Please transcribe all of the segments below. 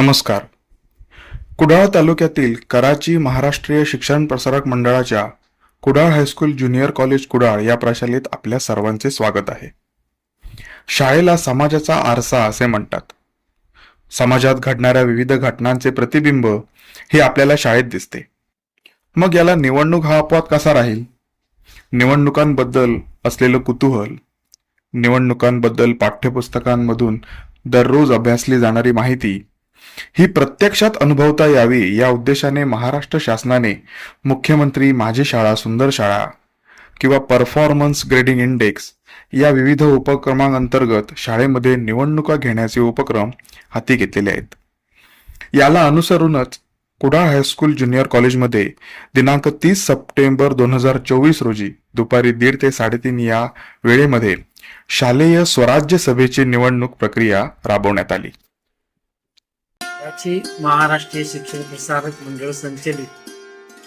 नमस्कार. कुडाळ तालुक्यातील कराची महाराष्ट्रीय शिक्षण प्रसारक मंडळाच्या Kudal high school junior college Kudal या प्रशालेत आपल्या सर्वांचे स्वागत आहे. शाळेला समाजाचा आरसा असे म्हणतात. समाजात घडणाऱ्या विविध घटनांचे प्रतिबिंब हे आपल्याला शाळेत दिसते. मग याला निवडणूक हा अपवाद कसा राहील? निवडणुकांबद्दल असलेलं कुतूहल, निवडणुकांबद्दल पाठ्यपुस्तकांमधून दररोज अभ्यासली जाणारी माहिती ही प्रत्यक्षात अनुभवता यावी या उद्देशाने महाराष्ट्र शासनाने मुख्यमंत्री माझी शाळा सुंदर शाळा किंवा परफॉर्मन्स ग्रेडिंग इंडेक्स या विविध उपक्रमांतर्गत शाळेमध्ये निवडणुका घेण्याचे उपक्रम हाती घेतलेले आहेत. याला अनुसरूनच कुडाळ हायस्कूल ज्युनियर कॉलेजमध्ये दिनांक 30 सप्टेंबर 2024 रोजी दुपारी 1:30 ते 3:30 या वेळेमध्ये शालेय स्वराज्य सभेची निवडणूक प्रक्रिया राबवण्यात आली. याची महाराष्ट्रीय शिक्षण प्रसारक मंडळ संचलित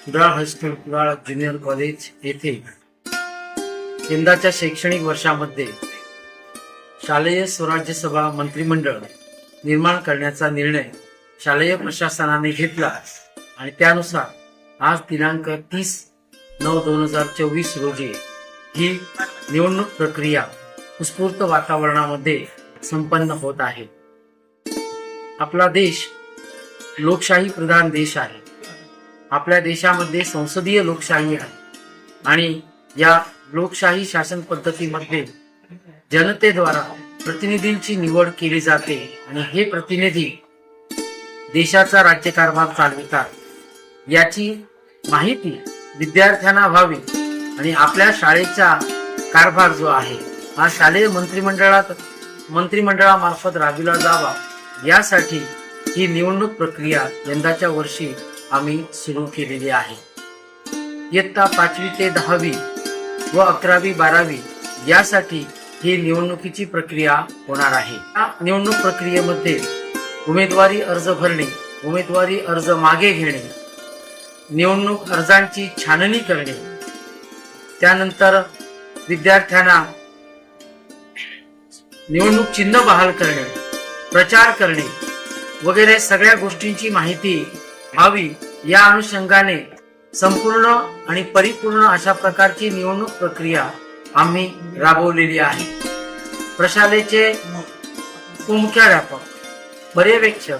Kudal high school Kudal junior college येथे यंदाच्या शैक्षणिक वर्षामध्ये शालेय स्वराज्य सभा मंत्रिमंडळ निर्माण करण्याचा निर्णय शालेय प्रशासनाने घेतला आणि त्यानुसार आज दिनांक 30/9/2024 रोजी ही निवडणूक प्रक्रिया उत्स्फूर्त वातावरणामध्ये संपन्न होत आहे. आपला देश लोकशाही प्रधान देश आहे. आपल्या देशामध्ये संसदीय लोकशाही आहे आणि या लोकशाही शासन पद्धतीमध्ये जनतेद्वारा प्रतिनिधींची निवड केली जाते आणि हे प्रतिनिधी देशाचा राज्यकारभार चालवितात. याची माहिती विद्यार्थ्यांना व्हावी आणि आपल्या शाळेचा कारभार जो आहे हा शालेय मंत्रिमंडळामार्फत राबविला जावा यासाठी ही निवडणूक प्रक्रिया यंदाच्या वर्षी आम्ही सुरू केलेली आहे. इयत्ता 5वी ते 10वी व 11वी 12वी यासाठी ही निवडणुकीची प्रक्रिया होणार आहे. या निवडणूक प्रक्रियेमध्ये उमेदवारी अर्ज भरणे, उमेदवारी अर्ज मागे घेणे, निवडणूक अर्जांची छाननी करणे, त्यानंतर विद्यार्थ्यांना निवडणूक चिन्ह बहाल करणे, प्रचार करणे वगैरे सगळ्या गोष्टींची माहिती व्हावी या अनुषंगाने संपूर्ण आणि परिपूर्ण अशा प्रकारची निवडणूक प्रक्रिया आम्ही राबवलेली आहे. प्रशालेचे उपमुख्याध्यापक, पर्यवेक्षक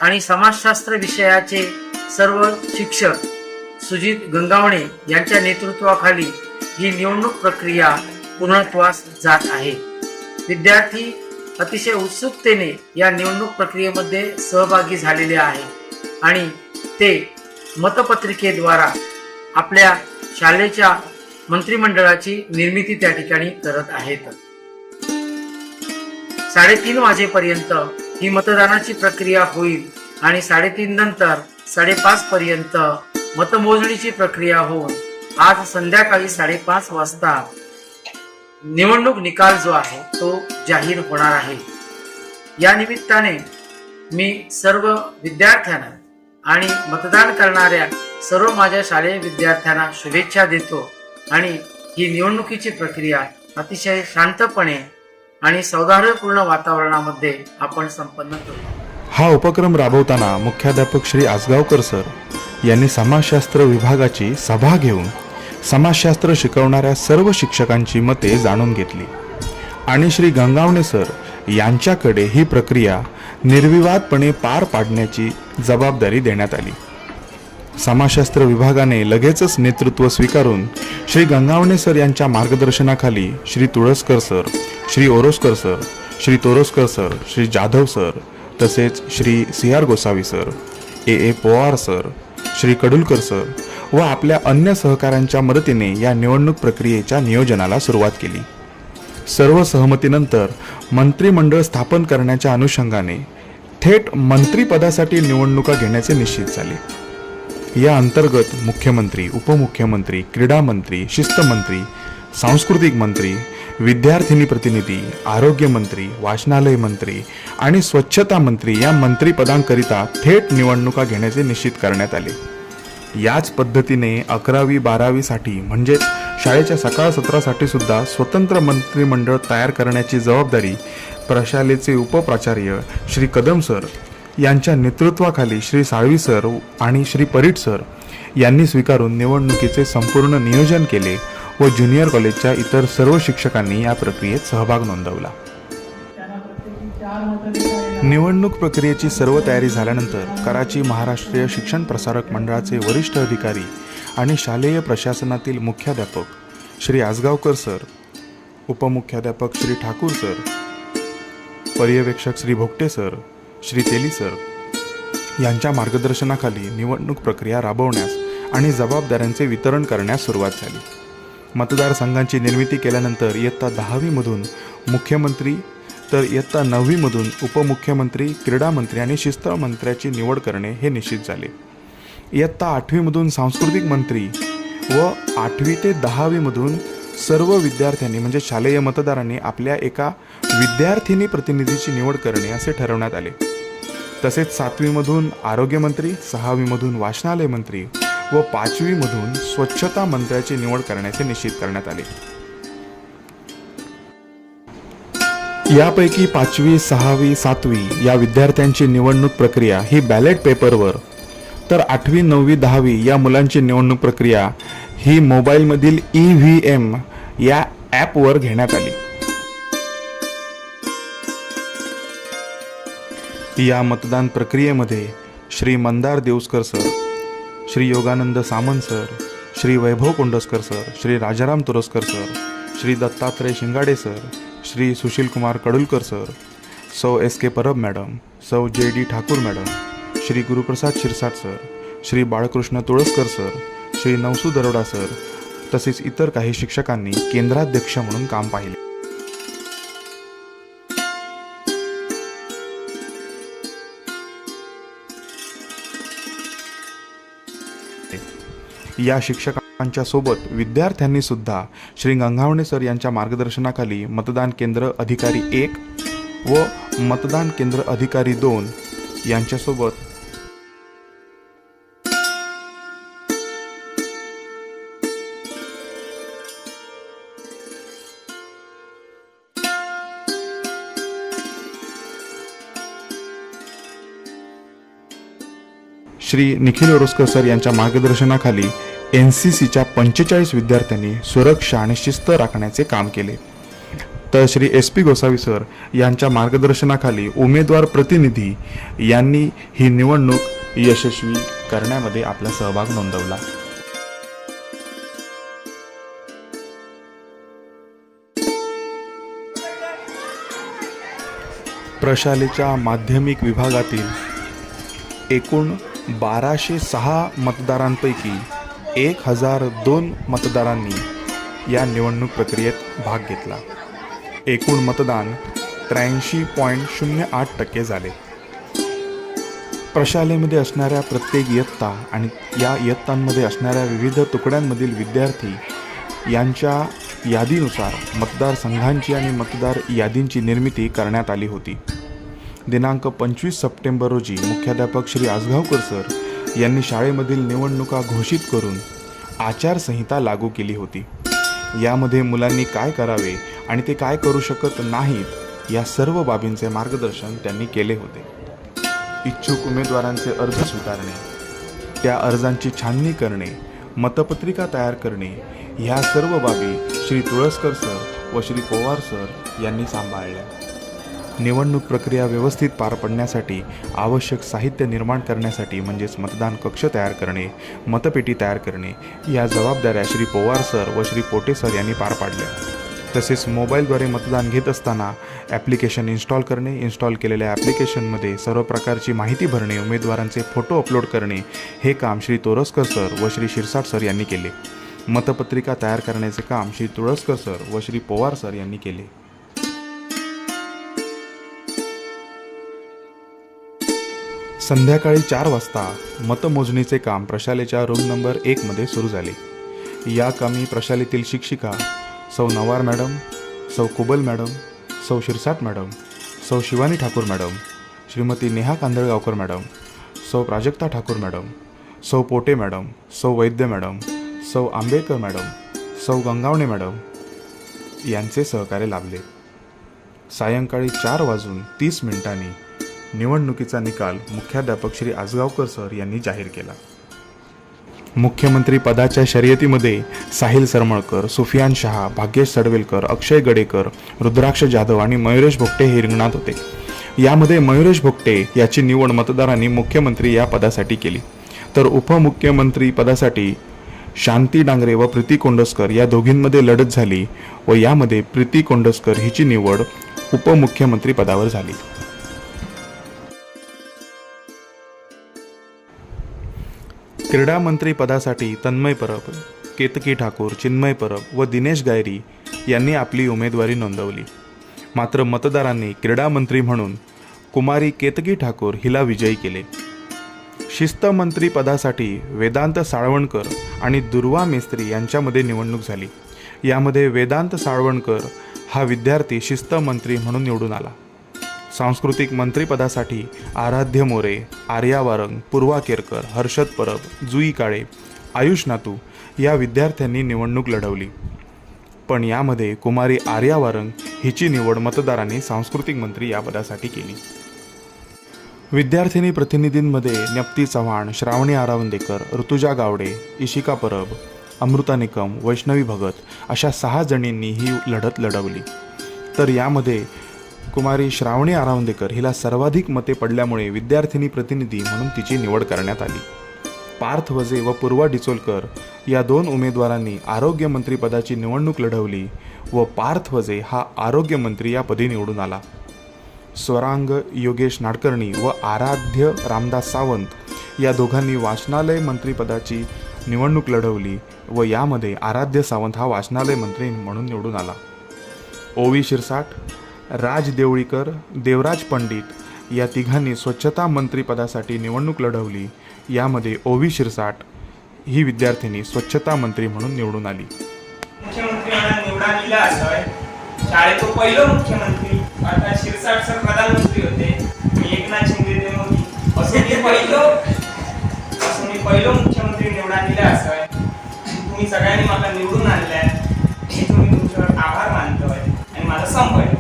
आणि समाजशास्त्र विषयाचे सर्व शिक्षक सुजित गंगावणे यांच्या नेतृत्वाखाली ही निवडणूक प्रक्रिया पूर्णत्वास जात आहे. विद्यार्थी अतिशय उत्सुकतेने या निवडणूक प्रक्रियेमध्ये सहभागी झालेले आहेत आणि ते मतपत्रिकेद्वारा आपल्या शाळेच्या मंत्रिमंडळाची निर्मिती त्या ठिकाणी करत आहेत. 3:30 वाजेपर्यंत ही मतदानाची प्रक्रिया होईल आणि 3:30 नंतर 5:30 पर्यंत मतमोजणीची प्रक्रिया होऊन आज संध्याकाळी 5:30 वाजता निवडणूक निकाल जो आहे तो जाहीर होणार आहे. या निमित्ताने मी सर्व विद्यार्थ्यांना आणि मतदान करणाऱ्या सर्व माझ्या शालेय विद्यार्थ्यांना शुभेच्छा देतो आणि ही निवडणुकीची प्रक्रिया अतिशय शांतपणे आणि सौहार्दपूर्ण वातावरणामध्ये आपण संपन्न करू. हा उपक्रम राबवताना मुख्याध्यापक श्री आसगावकर सर यांनी समाजशास्त्र विभागाची सभा घेऊन समाजशास्त्र शिकवणाऱ्या सर्व शिक्षकांची मते जाणून घेतली आणि श्री गंगावणे सर यांच्याकडे ही प्रक्रिया निर्विवादपणे पार पाडण्याची जबाबदारी देण्यात आली. समाजशास्त्र विभागाने लगेचच नेतृत्व स्वीकारून श्री गंगावणे सर यांच्या मार्गदर्शनाखाली Shri Tulaskar sir, Shri Oroskar sir, Shri Toroskar sir, Shri Jadhav sir तसेच Shri CR Gosavi sir, AA Pawar sir, Shri Kadulkar sir व आपल्या अन्य सहकाऱ्यांच्या मदतीने या निवडणूक प्रक्रियेच्या नियोजनाला सुरुवात केली. सर्व सहमतीनंतर मंत्रिमंडळ स्थापन करण्याच्या अनुषंगाने थेट मंत्रिपदासाठी निवडणुका घेण्याचे निश्चित झाले. या अंतर्गत मुख्यमंत्री, उपमुख्यमंत्री, क्रीडा मंत्री, शिस्त मंत्री, सांस्कृतिक मंत्री, विद्यार्थिनी प्रतिनिधी, आरोग्य मंत्री, वाचनालय मंत्री आणि स्वच्छता मंत्री या मंत्रिपदांकरिता थेट निवडणुका घेण्याचे निश्चित करण्यात आले. याच पद्धतीने 11वी 12वी साठी म्हणजेच शाळेच्या सकाळ सत्रासाठी सुद्धा स्वतंत्र मंत्रिमंडळ तयार करण्याची जबाबदारी प्रशालेचे उपप्राचार्य श्री कदम सर यांच्या नेतृत्वाखाली श्री साळवी सर आणि श्री परीट सर यांनी स्वीकारून निवडणुकीचे संपूर्ण नियोजन केले व ज्युनियर कॉलेजच्या इतर सर्व शिक्षकांनी या प्रक्रियेत सहभाग नोंदवला. निवडणूक प्रक्रियेची सर्व तयारी झाल्यानंतर कराची महाराष्ट्रीय शिक्षण प्रसारक मंडळाचे वरिष्ठ अधिकारी आणि शालेय प्रशासनातील मुख्याध्यापक श्री आसगावकर सर, उपमुख्याध्यापक श्री ठाकूर सर, पर्यवेक्षक श्री भोगटे सर, श्री तेली सर यांच्या मार्गदर्शनाखाली निवडणूक प्रक्रिया राबवण्यास आणि जबाबदाऱ्यांचे वितरण करण्यास सुरुवात झाली. मतदारसंघांची निर्मिती केल्यानंतर इयत्ता 10वी मुख्यमंत्री तर इयत्ता 9वी उपमुख्यमंत्री, क्रीडा मंत्री आणि शिस्त मंत्र्याची निवड करणे हे निश्चित झाले. इयत्ता 8वी सांस्कृतिक मंत्री व 8वी ते 10वी सर्व विद्यार्थ्यांनी म्हणजे शालेय मतदारांनी आपल्या एका विद्यार्थिनी प्रतिनिधीची निवड करणे असे ठरवण्यात आले. तसेच 7वी आरोग्यमंत्री, 6वी वाचनालय मंत्री व 5वी स्वच्छता मंत्र्याची निवड करण्याचे निश्चित करण्यात आले. यापैकी 5वी, 6वी, 7वी या विद्यार्थ्यांची निवडणूक प्रक्रिया ही बॅलेट पेपरवर, तर 8वी, 9वी, 10वी या मुलांची निवडणूक प्रक्रिया ही मोबाईलमधील EVM या ॲपवर घेण्यात आली. या मतदान प्रक्रियेमध्ये Shri Mandar Deuskar sir, Shri Yoganand Samant sir, Shri Vaibhav Kondaskar sir, Shri Rajaram Turaskar sir, Shri Dattatray Shingade sir, Shri Sushilkumar Kadulkar sir, Sau SK Parab madam, Sau JD Thakur madam, Shri Guruprasad Shirsat sir, Shri Balkrishna Tulaskar sir, Shri Navsu Daroda sir तसेच इतर काही शिक्षकांनी केंद्राध्यक्ष म्हणून काम पाहिले. या शिक्षकांच्या सोबत विद्यार्थ्यांनी सुद्धा श्री गंगावणे सर यांच्या मार्गदर्शनाखाली मतदान केंद्र अधिकारी 1 व मतदान केंद्र अधिकारी 2 यांच्यासोबत श्री निखिल ओरोस्कर सर यांच्या मार्गदर्शनाखाली NCCच्या 45 विद्यार्थ्यांनी सुरक्षा आणि शिस्त राखण्याचे काम केले. तर श्री SP गोसावी सर यांच्या मार्गदर्शनाखाली उमेदवार प्रतिनिधी यांनी ही निवडणूक यशस्वी करण्यामध्ये आपला सहभाग नोंदवला. प्रशालेच्या माध्यमिक विभागातील एकूण 1206 मतदारांपैकी 1002 मतदारांनी या निवडणूक प्रक्रियेत भाग घेतला. एकूण मतदान 83.08% झाले. प्रशालेमध्ये असणाऱ्या प्रत्येक इयत्ता आणि या इयत्तांमध्ये असणाऱ्या विविध तुकड्यांमधील विद्यार्थी यांच्या यादीनुसार मतदारसंघांची आणि मतदार यादींची निर्मिती करण्यात आली होती. दिनांक 25 सप्टेंबर रोजी मुख्याध्यापक श्री आसगावकर सर यांनी शाळेमधील निवडणुका घोषित करून आचारसंहिता लागू केली होती. यामध्ये मुलांनी काय करावे आणि ते काय करू शकत नाहीत या सर्व बाबींचे मार्गदर्शन त्यांनी केले होते. इच्छुक उमेदवारांचे अर्ज स्वीकारणे, त्या अर्जांची छाननी करणे, मतपत्रिका तयार करणे ह्या सर्व बाबी श्री तुळसकर सर व श्री पवार सर यांनी सांभाळल्या. निवडणूक प्रक्रिया व्यवस्थित पार पडण्यासाठी आवश्यक साहित्य निर्माण करण्यासाठी म्हणजेच मतदान कक्ष तयार करणे, मतपेटी तयार करणे या जबाबदाऱ्या श्री पवार सर व श्री पोटे सर यांनी पार पाडल्या. तसेच मोबाईलद्वारे मतदान घेत असताना ॲप्लिकेशन इन्स्टॉल करणे, इन्स्टॉल केलेल्या ॲप्लिकेशनमध्ये सर्व प्रकारची माहिती भरणे, उमेदवारांचे फोटो अपलोड करणे हे काम श्री तोरसकर सर व श्री शिरसाट सर यांनी केले. मतपत्रिका तयार करण्याचे काम श्री तुळसकर सर व श्री पवार सर यांनी केले. संध्याकाळी 4 वाजता मतमोजणीचे काम प्रशालेच्या रूम नंबर 1 मध्ये सुरू झाले. या कामी प्रशालेतील शिक्षिका सौ नवार मॅडम, सौ कुबल मॅडम, सौ शिरसाट मॅडम, सौ शिवानी ठाकूर मॅडम, श्रीमती नेहा कांदळगावकर मॅडम, सौ प्राजक्ता ठाकूर मॅडम, सौ पोटे मॅडम, सौ वैद्य मॅडम, सौ आंबेडकर मॅडम, सौ गंगावणे मॅडम यांचे सहकार्य लाभले. सायंकाळी 4:30 निवडणुकीचा निकाल मुख्याध्यापक श्री आजगावकर सर यांनी जाहीर केला. मुख्यमंत्री पदाच्या शर्यतीमध्ये साहिल सरमळकर, सुफियान शहा, भाग्येश सडवेलकर, अक्षय गडेकर, रुद्राक्ष जाधव आणि मयुरेश भोगटे हे रिंगणात होते. यामध्ये मयुरेश भोगटे याची निवड मतदारांनी मुख्यमंत्री या पदासाठी केली, तर उपमुख्यमंत्री पदासाठी शांती डांगरे व प्रीती कोंडस्कर या दोघींमध्ये लढत झाली व यामध्ये प्रीती कोंडस्कर हिची निवड उपमुख्यमंत्री पदावर झाली. क्रीडा मंत्री पदासाठी तन्मय परब, केतकी ठाकूर, चिन्मय परब व दिनेश गायरी यांनी आपली उमेदवारी नोंदवली. मात्र मतदारांनी क्रीडा मंत्री म्हणून कुमारी केतकी ठाकूर हिला विजयी केले. शिस्त मंत्री पदासाठी वेदांत साळवणकर आणि दुर्वा मेस्त्री यांच्यामध्ये निवडणूक झाली. यामध्ये वेदांत साळवणकर हा विद्यार्थी शिस्त मंत्री म्हणून निवडून आला. सांस्कृतिक मंत्रिपदासाठी आराध्य मोरे, आर्या वारंग, पूर्वा केरकर, हर्षद परब, जुई काळे, आयुष नातू या विद्यार्थ्यांनी निवडणूक लढवली. पण यामध्ये कुमारी आर्या वारंग हिची निवड मतदारांनी सांस्कृतिक मंत्री या पदासाठी केली. विद्यार्थिनी प्रतिनिधींमध्ये न्यप्ती चव्हाण, श्रावणी आरावंदेकर, ऋतुजा गावडे, इशिका परब, अमृता निकम, वैष्णवी भगत अशा 6 जणींनी ही लढत लढवली. तर यामध्ये कुमारी श्रावणी आरावंदेकर हिला सर्वाधिक मते पडल्यामुळे विद्यार्थिनी प्रतिनिधी म्हणून तिची निवड करण्यात आली. पार्थ वजे व पूर्वा डिचोलकर या 2 उमेदवारांनी आरोग्यमंत्री पदाची निवडणूक लढवली व पार्थ वजे हा आरोग्यमंत्री या पदी निवडून आला. स्वरांग योगेश नाडकर्णी व आराध्य रामदास सावंत या दोघांनी वाचनालय मंत्रीपदाची निवडणूक लढवली व यामध्ये आराध्य सावंत हा वाचनालय मंत्री म्हणून निवडून आला. ओवी शिरसाट, राज देवळीकर, देवराज पंडित या तिघांनी स्वच्छता मंत्रीपदासाठी निवडणूक लढवली. यामध्ये ओवी शिरसाट ही विद्यार्थिनी स्वच्छता मंत्री म्हणून निवडून आली. मुख्यमंत्री निवडा दिला असं शाळेतो पहिलो मुख्यमंत्री आता शिरसाट सर प्रधानमंत्री होते, एकनाथ शिंदे मोदी असं मी पहिलो मुख्यमंत्री निवडा दिला असं तुम्ही सगळ्यांनी मला निवडून आणलंय हे तुम्ही तुमच्यावर आभार मानतोय आणि माझा संपय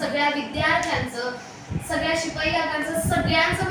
सगळ्या विद्यार्थ्यांचं, सगळ्या शिपाई सगळ्यांचं